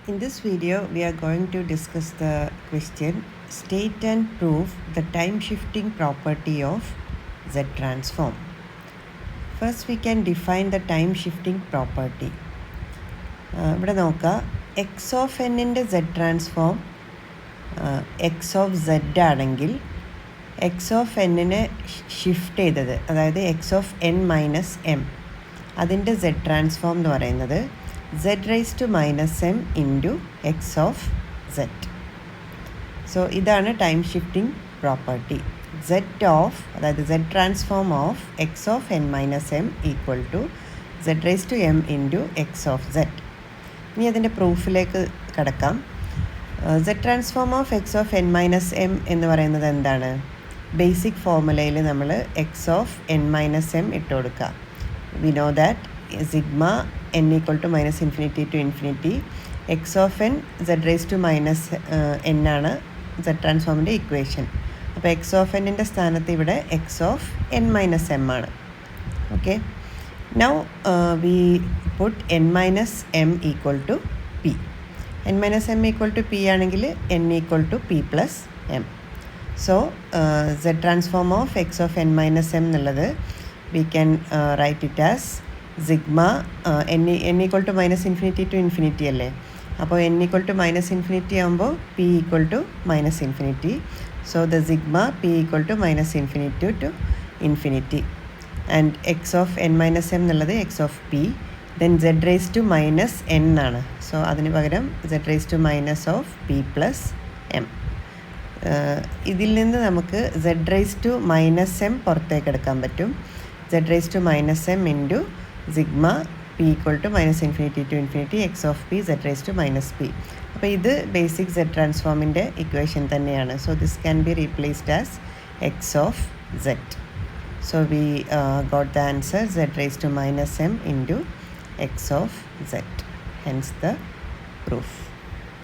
In this video, we are going to discuss the question state and prove the time shifting property of Z transform. First, we can define the time shifting property. ഇവിടെ നോക്കുക X of എന്നിൻ്റെ Z transform X of Z ആണെങ്കിൽ X of എന്നിനെ shift ചെയ്തത്, അതായത് X of N minus M, അതിൻ്റെ Z transform എന്ന് പറയുന്നത് z raise to minus M into X of Z. So ഇതാണ് time shifting property. Z of, അതായത് Z transform of X of N minus M equal to Z raise to M into X of Z. ഇനി അതിൻ്റെ പ്രൂഫിലേക്ക് കടക്കാം. Z transform of X of N minus M എന്ന് പറയുന്നത് എന്താണ്? Basic ഫോർമുലയിൽ നമ്മൾ X of N minus M ഇട്ട് കൊടുക്കുക. We know that sigma n equal to minus infinity to infinity X of N Z raise to minus N ആണ് Z ട്രാൻസ്ഫോമിൻ്റെ equation. അപ്പോൾ എക്സ് ഓഫ് എന്നിൻ്റെ സ്ഥാനത്ത് ഇവിടെ X of N minus M ആണ്. Okay, now we put N minus M equal to P. N minus M equal to P ആണെങ്കിൽ n equal to p plus m. So z transform of X of N minus m എന്നുള്ളത് we can write it as sigma n equal to minus infinity to infinity അല്ലേ. അപ്പോൾ n equal to minus infinity ആകുമ്പോൾ p equal to minus infinity. So the sigma P equal to minus infinity to infinity and x of N minus m എന്നുള്ളത് x of p. Then z raise to minus N ആണ്. So അതിന് പകരം Z raise to minus of P plus M. ഇതിൽ നിന്ന് നമുക്ക് Z raise to minus M പുറത്തേക്ക് എടുക്കാൻ പറ്റും. Z raise to minus M into sigma P equal to minus infinity to infinity X of P Z raise to minus P. അപ്പോൾ ഇത് basic Z ട്രാൻസ്ഫോമിൻ്റെ equation തന്നെയാണ്. So this can be replaced as X of Z. So we got the answer Z raise to minus M into X of Z. Hence the proof.